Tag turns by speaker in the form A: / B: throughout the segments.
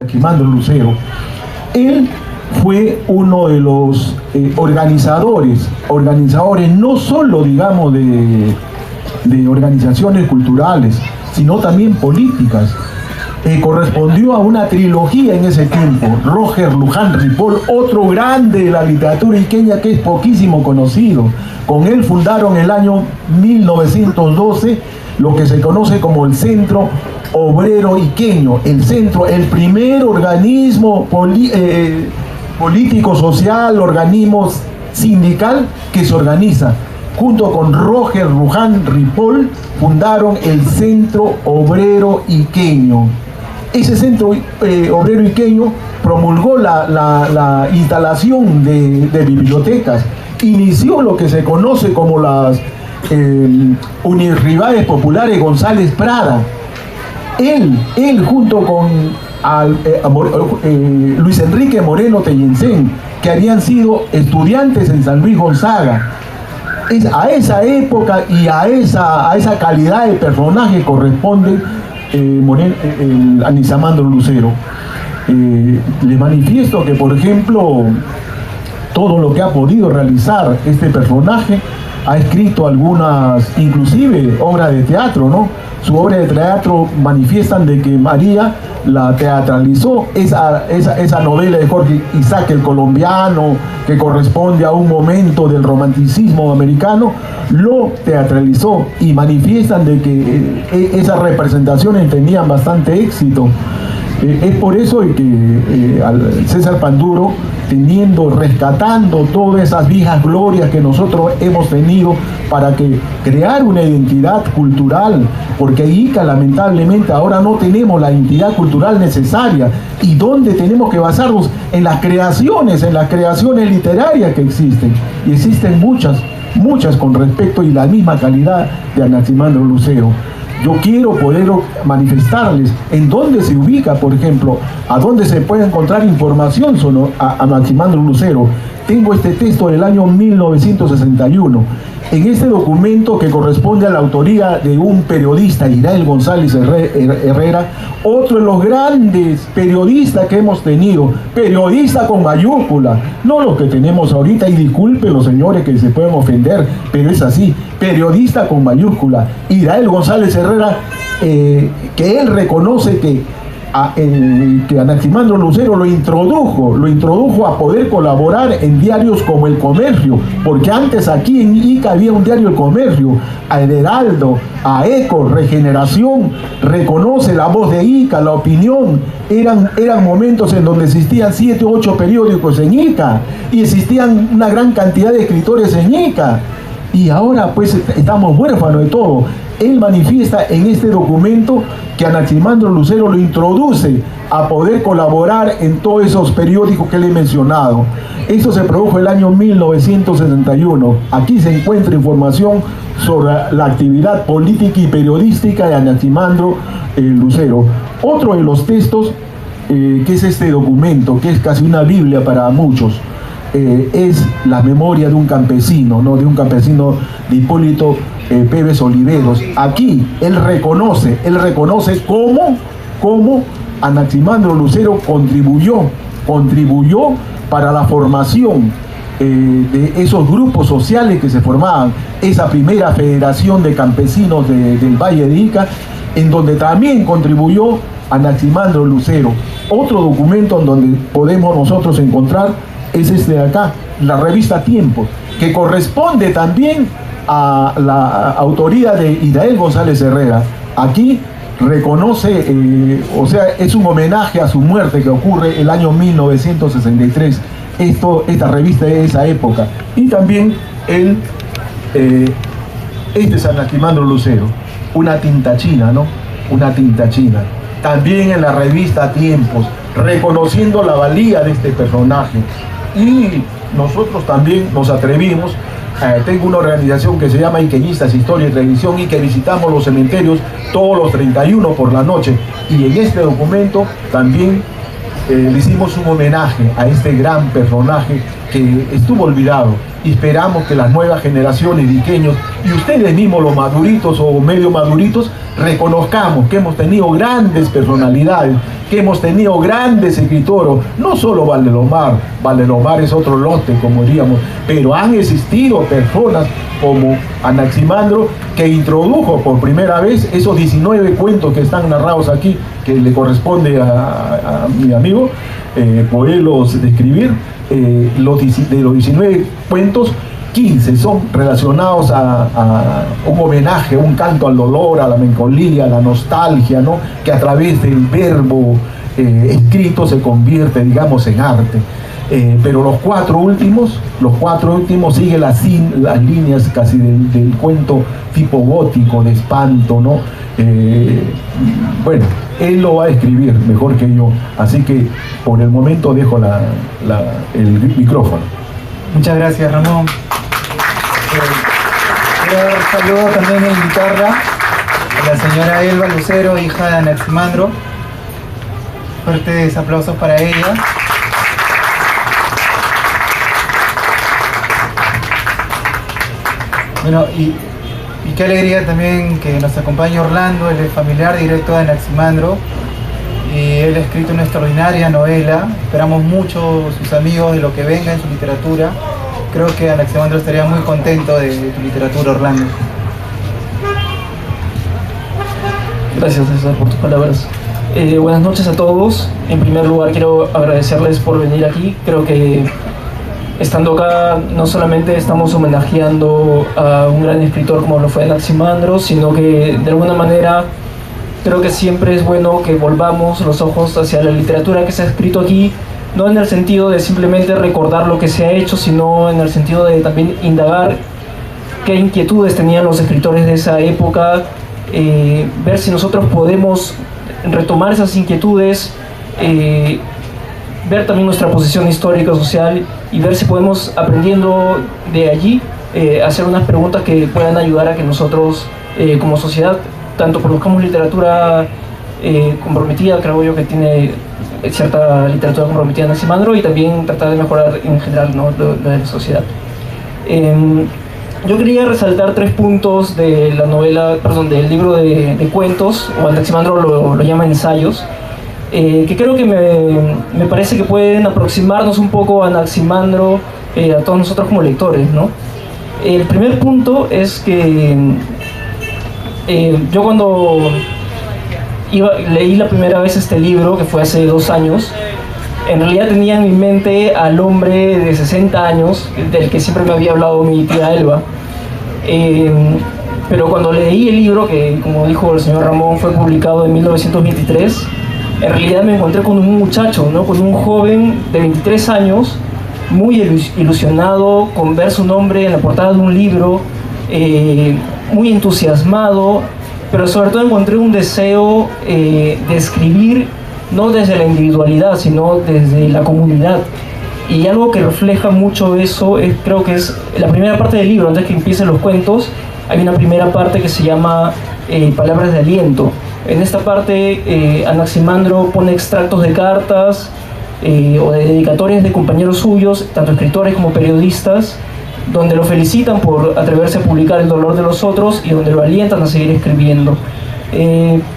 A: Anaximandro Lucero. Él fue uno de los organizadores no solo, digamos, de organizaciones culturales, sino también políticas. Correspondió a una trilogía en ese tiempo. Roger Luján Ripoll, otro grande de la literatura iqueña que es poquísimo conocido. Con él fundaron el año 1912 lo que se conoce como el Centro Obrero Iqueño, el primer organismo político-social, organismo sindical que se organiza. Junto con Roger Luján Ripoll fundaron el Centro Obrero Iqueño. Ese Centro Obrero Iqueño promulgó la instalación de bibliotecas, inició lo que se conoce como las Universidades Populares González Prada. Él junto con Luis Enrique Moreno Tellensén, que habían sido estudiantes en San Luis Gonzaga. A esa época y a esa calidad de personaje corresponde Anaximandro Lucero. Le manifiesto que, por ejemplo, todo lo que ha podido realizar este personaje, ha escrito algunas, inclusive, obras de teatro, ¿no? Su obra de teatro manifiestan de que María la teatralizó, esa novela de Jorge Isaac el Colombiano, que corresponde a un momento del romanticismo americano, lo teatralizó y manifiestan de que esas representaciones tenían bastante éxito. Es por eso que César Panduro, rescatando todas esas viejas glorias que nosotros hemos tenido para crear una identidad cultural, porque Ica lamentablemente ahora no tenemos la identidad cultural necesaria, y donde tenemos que basarnos en las creaciones literarias que existen, y existen muchas con respecto y la misma calidad de Anaximandro Lucero. Yo quiero poder manifestarles en dónde se ubica, por ejemplo, a dónde se puede encontrar información sobre Anaximandro Lucero. Tengo este texto del año 1961. En este documento, que corresponde a la autoría de un periodista, Israel González Herrera, otro de los grandes periodistas que hemos tenido, periodista con mayúscula, no lo que tenemos ahorita, y disculpen los señores que se pueden ofender, pero es así, periodista con mayúscula, Israel González Herrera, que él reconoce que Anaximandro Lucero lo introdujo a poder colaborar en diarios como El Comercio, porque antes aquí en Ica había un diario El Comercio, a El Heraldo, a Eco, Regeneración, reconoce La Voz de Ica, La Opinión. Eran momentos en donde existían 7 u 8 periódicos en Ica y existían una gran cantidad de escritores en Ica, y ahora pues estamos huérfanos de todo. Él manifiesta en este documento que Anaximandro Lucero lo introduce a poder colaborar en todos esos periódicos que le he mencionado. Esto se produjo el año 1961. Aquí se encuentra información sobre la actividad política y periodística de Anaximandro Lucero. Otro de los textos, que es este documento, que es casi una Biblia para muchos, es la memoria de un campesino, ¿no? De un campesino de Hipólito Pérez Oliveros. Aquí él reconoce cómo Anaximandro Lucero contribuyó para la formación de esos grupos sociales que se formaban, esa primera federación de campesinos del Valle de Ica, en donde también contribuyó Anaximandro Lucero. Otro documento en donde podemos nosotros encontrar es este de acá, la revista Tiempos, que corresponde también a la autoría de Israel González Herrera. Aquí reconoce, es un homenaje a su muerte que ocurre el año 1963. Esta revista de esa época. Y también este es Anaximandro Lucero, una tinta china, ¿no? Una tinta china. También en la revista Tiempos, reconociendo la valía de este personaje. Y nosotros también nos atrevimos, tengo una organización que se llama Iqueñistas, Historia y Tradición, y que visitamos los cementerios todos los 31 por la noche, y en este documento también le hicimos un homenaje a este gran personaje que estuvo olvidado, y esperamos que las nuevas generaciones de iqueños y ustedes mismos, los maduritos o medio maduritos, reconozcamos que hemos tenido grandes personalidades que hemos tenido grandes escritores, no solo Valdelomar es otro lote, como diríamos, pero han existido personas como Anaximandro, que introdujo por primera vez esos 19 cuentos que están narrados aquí, que le corresponde a mi amigo poderlos describir. De los 19 cuentos, 15 son relacionados a un homenaje, un canto al dolor, a la melancolía, a la nostalgia, ¿no? Que a través del verbo escrito se convierte, digamos, en arte. Pero los cuatro últimos siguen las líneas casi del cuento tipo gótico, de espanto, ¿no? Bueno, él lo va a escribir mejor que yo, así que por el momento dejo el micrófono.
B: Muchas gracias, Ramón. Quiero dar saludo también en guitarra a la señora Elba Lucero, hija de Anaximandro. Fuertes aplausos para ella. Bueno, y qué alegría también que nos acompañe Orlando, él es familiar directo de Anaximandro. Y él ha escrito una extraordinaria novela. Esperamos mucho sus amigos de lo que venga en su literatura. Creo que Anaximandro estaría muy contento de tu literatura, Orlando.
C: Gracias, César, por tus palabras. Buenas noches a todos. En primer lugar, quiero agradecerles por venir aquí. Creo que estando acá no solamente estamos homenajeando a un gran escritor como lo fue Anaximandro, sino que de alguna manera creo que siempre es bueno que volvamos los ojos hacia la literatura que se ha escrito aquí, no en el sentido de simplemente recordar lo que se ha hecho, sino en el sentido de también indagar qué inquietudes tenían los escritores de esa época, ver si nosotros podemos retomar esas inquietudes, ver también nuestra posición histórica, social, y ver si podemos, aprendiendo de allí, hacer unas preguntas que puedan ayudar a que nosotros como sociedad tanto produzcamos literatura comprometida, creo yo que tiene cierta literatura comprometida en Anaximandro, y también tratar de mejorar en general, ¿no?, lo de la sociedad. Yo quería resaltar 3 puntos de la novela, perdón, del libro de cuentos, o Anaximandro lo llama ensayos, que creo que me parece que pueden aproximarnos un poco a Anaximandro, a todos nosotros como lectores, ¿no? El primer punto es que yo cuando leí la primera vez este libro, que fue hace 2 años, en realidad tenía en mi mente al hombre de 60 años, del que siempre me había hablado mi tía Elba. Pero cuando leí el libro, que como dijo el señor Ramón, fue publicado en 1923, en realidad me encontré con un muchacho, ¿no?, con un joven de 23 años, muy ilusionado con ver su nombre en la portada de un libro, muy entusiasmado, pero sobre todo encontré un deseo de escribir no desde la individualidad, sino desde la comunidad. Y algo que refleja mucho eso creo que es la primera parte del libro. Antes que empiecen los cuentos, hay una primera parte que se llama Palabras de Aliento. En esta parte Anaximandro pone extractos de cartas o de dedicatorias de compañeros suyos, tanto escritores como periodistas, donde lo felicitan por atreverse a publicar el dolor de los otros y donde lo alientan a seguir escribiendo.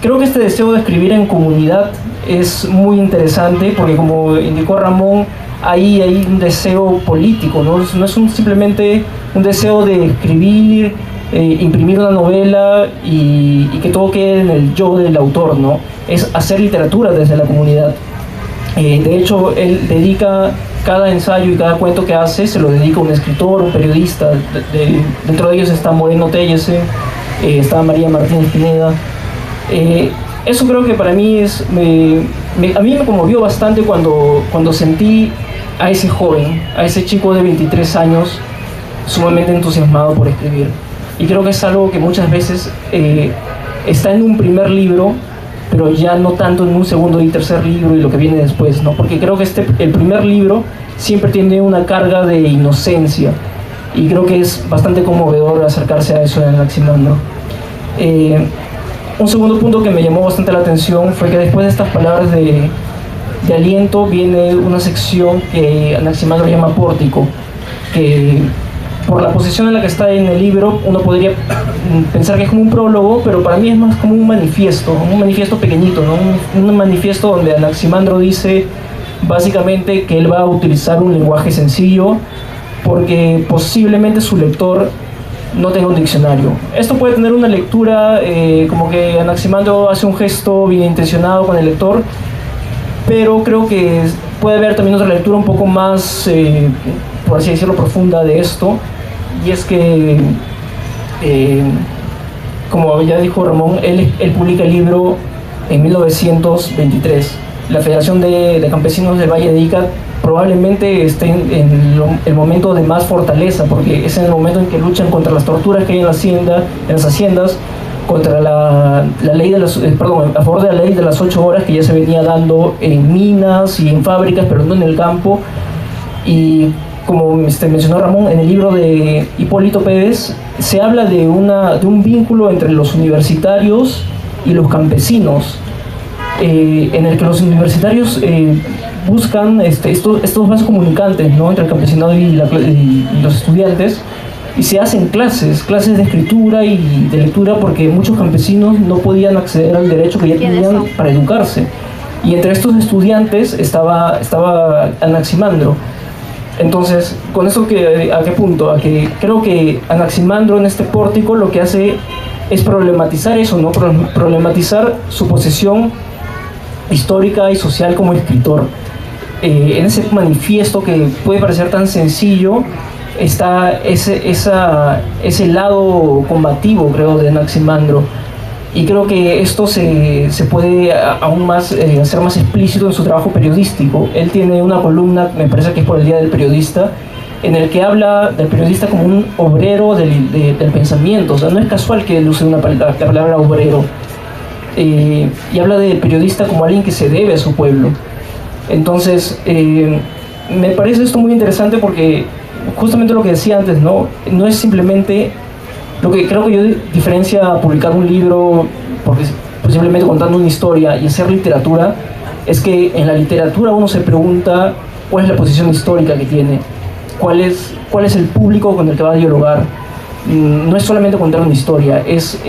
C: Creo que este deseo de escribir en comunidad es muy interesante porque, como indicó Ramón, ahí hay un deseo político, ¿no? No es simplemente un deseo de escribir, imprimir una novela y que todo quede en el yo del autor, ¿no? Es hacer literatura desde la comunidad. De hecho, él dedica cada ensayo y cada cuento que hace, se lo dedica a un escritor, un periodista. Dentro de ellos está Moreno Tellese, está María Martínez Pineda. Eso creo que para mí a mí me conmovió bastante cuando sentí a ese joven, a ese chico de 23 años, sumamente entusiasmado por escribir. Y creo que es algo que muchas veces está en un primer libro, pero ya no tanto en un segundo y tercer libro y lo que viene después, ¿no? Porque creo que el primer libro siempre tiene una carga de inocencia, y creo que es bastante conmovedor acercarse a eso en Anaximandro. Un segundo punto que me llamó bastante la atención fue que después de estas palabras de aliento viene una sección que Anaximandro llama pórtico, que por la posición en la que está en el libro, uno podría pensar que es como un prólogo, pero para mí es más como un manifiesto pequeñito, ¿no? Un manifiesto donde Anaximandro dice básicamente que él va a utilizar un lenguaje sencillo porque posiblemente su lector no tenga un diccionario. Esto puede tener una lectura como que Anaximandro hace un gesto bien intencionado con el lector, pero creo que puede haber también otra lectura un poco más, por así decirlo, profunda de esto, y es que, como ya dijo Ramón, él publica el libro en 1923. La Federación de Campesinos del Valle de Ica probablemente esté en el momento de más fortaleza, porque es en el momento en que luchan contra las torturas que hay en las haciendas, contra la ley de a favor de la ley de las 8 horas que ya se venía dando en minas y en fábricas, pero no en el campo. Y como mencionó Ramón, en el libro de Hipólito Pérez se habla de un vínculo entre los universitarios y los campesinos, en el que los universitarios buscan estos vasos comunicantes, ¿no?, entre el campesinado y los estudiantes, y se hacen clases de escritura y de lectura, porque muchos campesinos no podían acceder al derecho que ya tenían para educarse. Y entre estos estudiantes estaba Anaximandro. Entonces, ¿con eso a qué punto? A que creo que Anaximandro en este pórtico lo que hace es problematizar eso, ¿no? Problematizar su posición histórica y social como escritor. En ese manifiesto que puede parecer tan sencillo está ese lado combativo, creo, de Anaximandro, y creo que esto se puede aún más hacer más explícito en su trabajo periodístico. Él tiene una columna, me parece que es por el Día del Periodista, en el que habla del periodista como un obrero del pensamiento. O sea, no es casual que él use la palabra obrero, y habla del periodista como alguien que se debe a su pueblo. Entonces, me parece esto muy interesante porque justamente lo que decía antes, no es simplemente lo que creo que yo diferencia publicar un libro, porque posiblemente contando una historia, y hacer literatura, es que en la literatura uno se pregunta cuál es la posición histórica que tiene, cuál es el público con el que va a dialogar. No es solamente contar una historia, es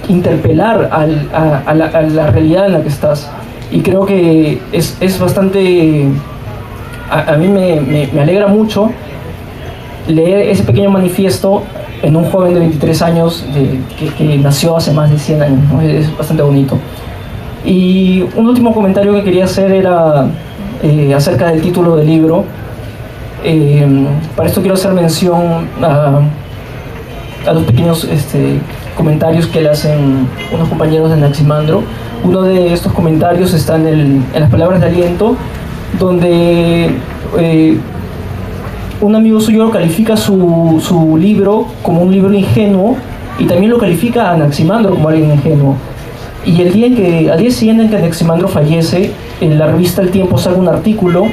C: interpelar a la realidad en la que estás. Y creo que es bastante... A mí me alegra mucho leer ese pequeño manifiesto en un joven de 23 años que nació hace más de 100 años, ¿no? Es bastante bonito. Y un último comentario que quería hacer era acerca del título del libro. Para esto quiero hacer mención a dos pequeños comentarios que le hacen unos compañeros de Anaximandro. Uno de estos comentarios está en las palabras de aliento, donde un amigo suyo califica su libro como un libro ingenuo, y también lo califica a Anaximandro como alguien ingenuo. Y al día siguiente en que Anaximandro fallece, en la revista El Tiempo sale un artículo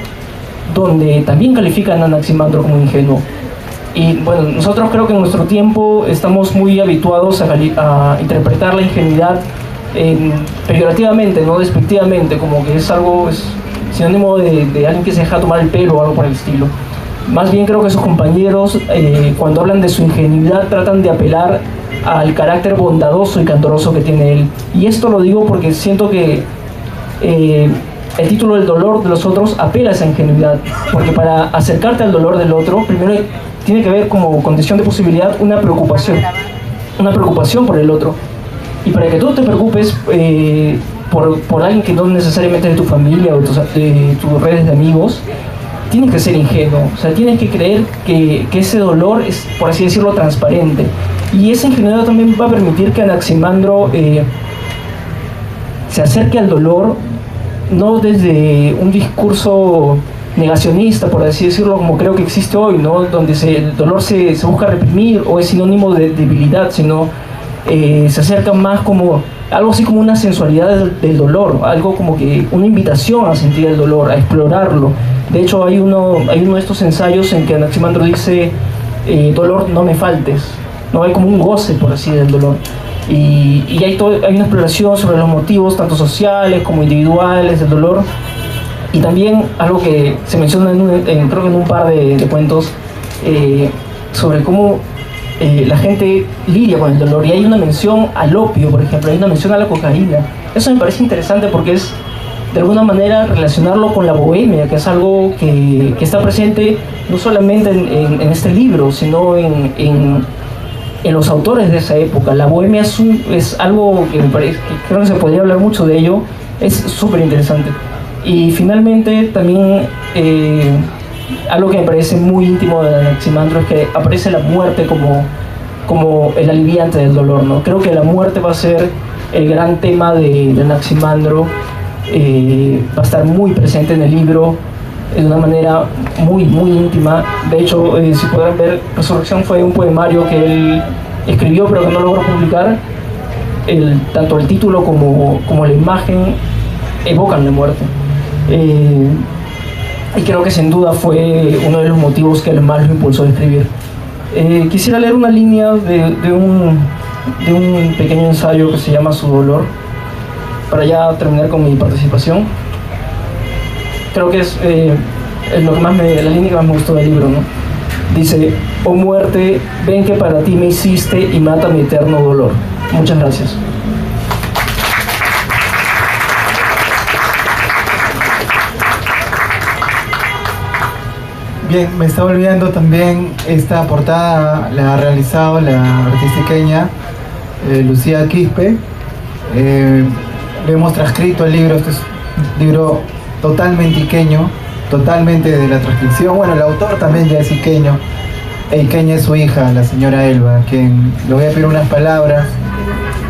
C: donde también califican a Anaximandro como ingenuo. Y bueno, nosotros creo que en nuestro tiempo estamos muy habituados a interpretar la ingenuidad peyorativamente, no despectivamente, como que es sinónimo de alguien que se deja tomar el pelo o algo por el estilo. Más bien creo que sus compañeros, cuando hablan de su ingenuidad, tratan de apelar al carácter bondadoso y candoroso que tiene él. Y esto lo digo porque siento que el título del dolor de los otros apela a esa ingenuidad, porque para acercarte al dolor del otro, primero tiene que haber como condición de posibilidad una preocupación por el otro. Y para que tú te preocupes por alguien que no necesariamente es de tu familia o de tus redes de amigos, tienes que ser ingenuo. O sea, tienes que creer que ese dolor es, por así decirlo, transparente. Y esa ingenuidad también va a permitir que Anaximandro se acerque al dolor, no desde un discurso negacionista, por así decirlo, como creo que existe hoy, ¿no?, donde el dolor se busca reprimir o es sinónimo de debilidad, sino se acerca más como algo así como una sensualidad del dolor, algo como que una invitación a sentir el dolor, a explorarlo. De hecho, hay uno de estos ensayos en que Anaximandro dice, dolor, no me faltes, ¿no? Hay como un goce, por así, del dolor. Y hay una exploración sobre los motivos, tanto sociales como individuales, del dolor. Y también algo que se menciona creo que en un par de cuentos, sobre cómo la gente lidia con el dolor, y hay una mención al opio, por ejemplo, hay una mención a la cocaína. Eso me parece interesante porque es de alguna manera relacionarlo con la bohemia, que es algo que está presente no solamente en este libro, sino en los autores de esa época. La bohemia es algo que me parece, que creo que se podría hablar mucho de ello, es súper interesante. Y finalmente también algo que me parece muy íntimo de Anaximandro es que aparece la muerte como el aliviante del dolor, ¿no? Creo que la muerte va a ser el gran tema de Anaximandro, va a estar muy presente en el libro de una manera muy íntima. De hecho, si podrán ver, Resurrección fue un poemario que él escribió pero que no logró publicar. Tanto el título como la imagen evocan la muerte. Y creo que sin duda fue uno de los motivos que más lo impulsó a escribir. Quisiera leer una línea de un pequeño ensayo que se llama Su dolor, para ya terminar con mi participación. Creo que es lo que la línea que más me gustó del libro, ¿no? Dice: oh muerte, ven que para ti me hiciste y mata mi eterno dolor. Muchas gracias.
B: Bien, me estaba olvidando también, esta portada la ha realizado la artista iqueña Lucía Quispe. Le hemos transcrito el libro. Este es un libro totalmente iqueño, totalmente de la transcripción. Bueno, el autor también ya es iqueño, e iqueña es su hija, la señora Elba, a quien le voy a pedir unas palabras.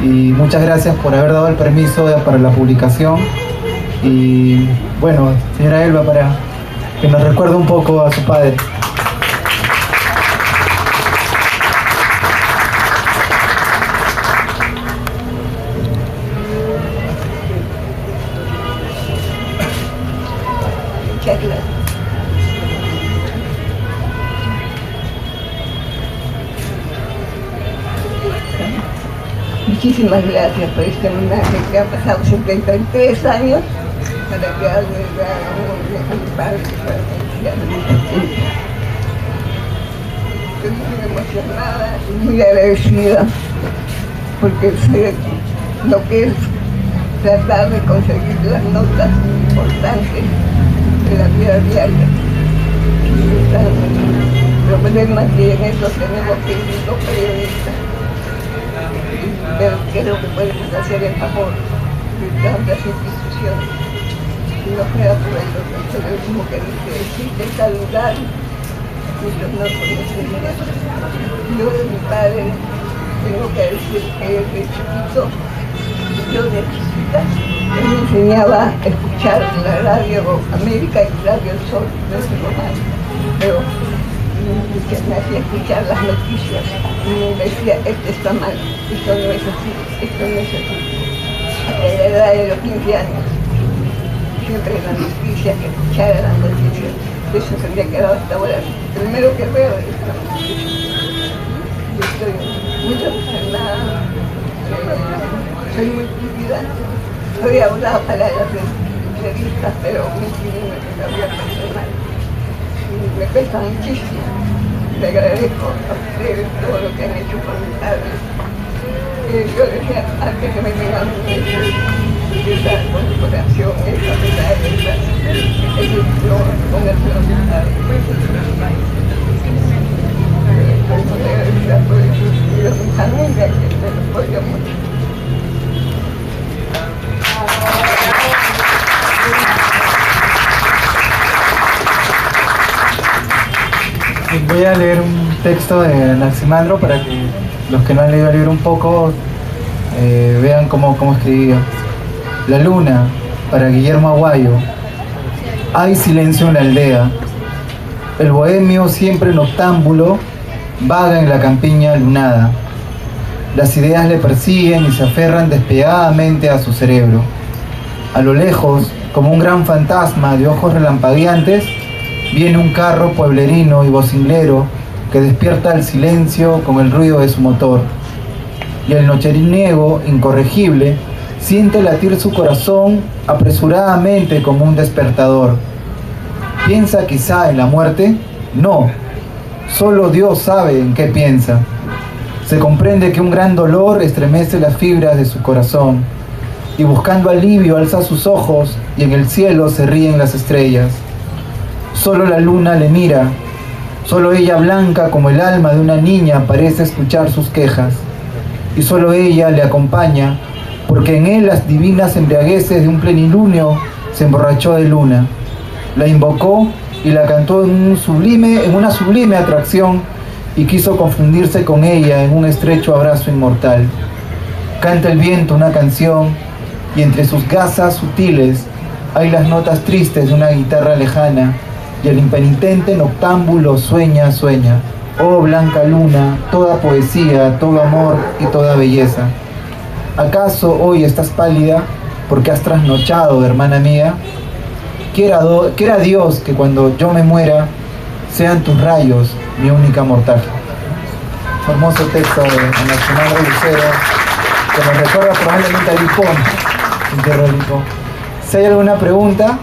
B: Y muchas gracias por haber dado el permiso para la publicación. Y bueno, señora Elba, para que nos recuerde un poco a su padre.
D: Muchísimas gracias por este homenaje que ha pasado 73 años para que alguien le haga un padre para estoy muy emocionada y muy agradecida porque sé lo que es tratar de conseguir las notas importantes de la vida diaria. El problema es que en eso tenemos que ir los periodistas, ver qué es lo que podemos hacer en favor de tantas instituciones. Y no queda por eso que el periodismo que dice existe tal lugar, muchos no conocen. Yo de mi padre tengo que decir que desde chiquito, yo de chiquita, él me enseñaba a escuchar la radio América y Radio El Sol de ese romano, pero que me hacía escuchar las noticias y me decía: esto está mal, esto no es así, esto no es así. A la edad de los 15 años, siempre las noticias, que escuchara las noticias, eso se me ha quedado hasta ahora. Primero que veo es la noticia. Yo estoy muy emocionada, soy muy tímida, soy hablada para las entrevistas, pero muy tímida en la vida personal. Me cuesta muchísimo. Le agradezco a ustedes todo lo que han hecho por mi padre. Yo decía antes que me vengan esa condecoración, esa medalla, ese diploma con el padre. Estoy muy agradecida por eso y a mi familia que me lo apoya mucho.
B: Voy a leer un texto de Anaximandro para que los que no han leído el libro un poco vean cómo escribía. La luna, para Guillermo Aguayo. Hay silencio en la aldea. El bohemio, siempre noctámbulo, vaga en la campiña lunada. Las ideas le persiguen y se aferran despiadadamente a su cerebro. A lo lejos, como un gran fantasma de ojos relampagueantes, viene un carro pueblerino y vocinglero que despierta el silencio con el ruido de su motor. Y el nocheriniego, incorregible, siente latir su corazón apresuradamente como un despertador. ¿Piensa quizá en la muerte? No. Solo Dios sabe en qué piensa. Se comprende que un gran dolor estremece las fibras de su corazón, y buscando alivio alza sus ojos, y en el cielo se ríen las estrellas. Solo la luna le mira, solo ella blanca como el alma de una niña parece escuchar sus quejas, y solo ella le acompaña, porque en él las divinas embriagueces de un plenilunio se emborrachó de luna. La invocó y la cantó en una sublime atracción, y quiso confundirse con ella en un estrecho abrazo inmortal. Canta el viento una canción, y entre sus gasas sutiles hay las notas tristes de una guitarra lejana, y el impenitente noctámbulo sueña, sueña. Oh blanca luna, toda poesía, todo amor y toda belleza. ¿Acaso hoy estás pálida porque has trasnochado, hermana mía? Quiera Dios que cuando yo me muera sean tus rayos mi única mortal. Hermoso texto de Anaximandro Lucero, que nos recuerda probablemente a Lipón. Si hay alguna pregunta.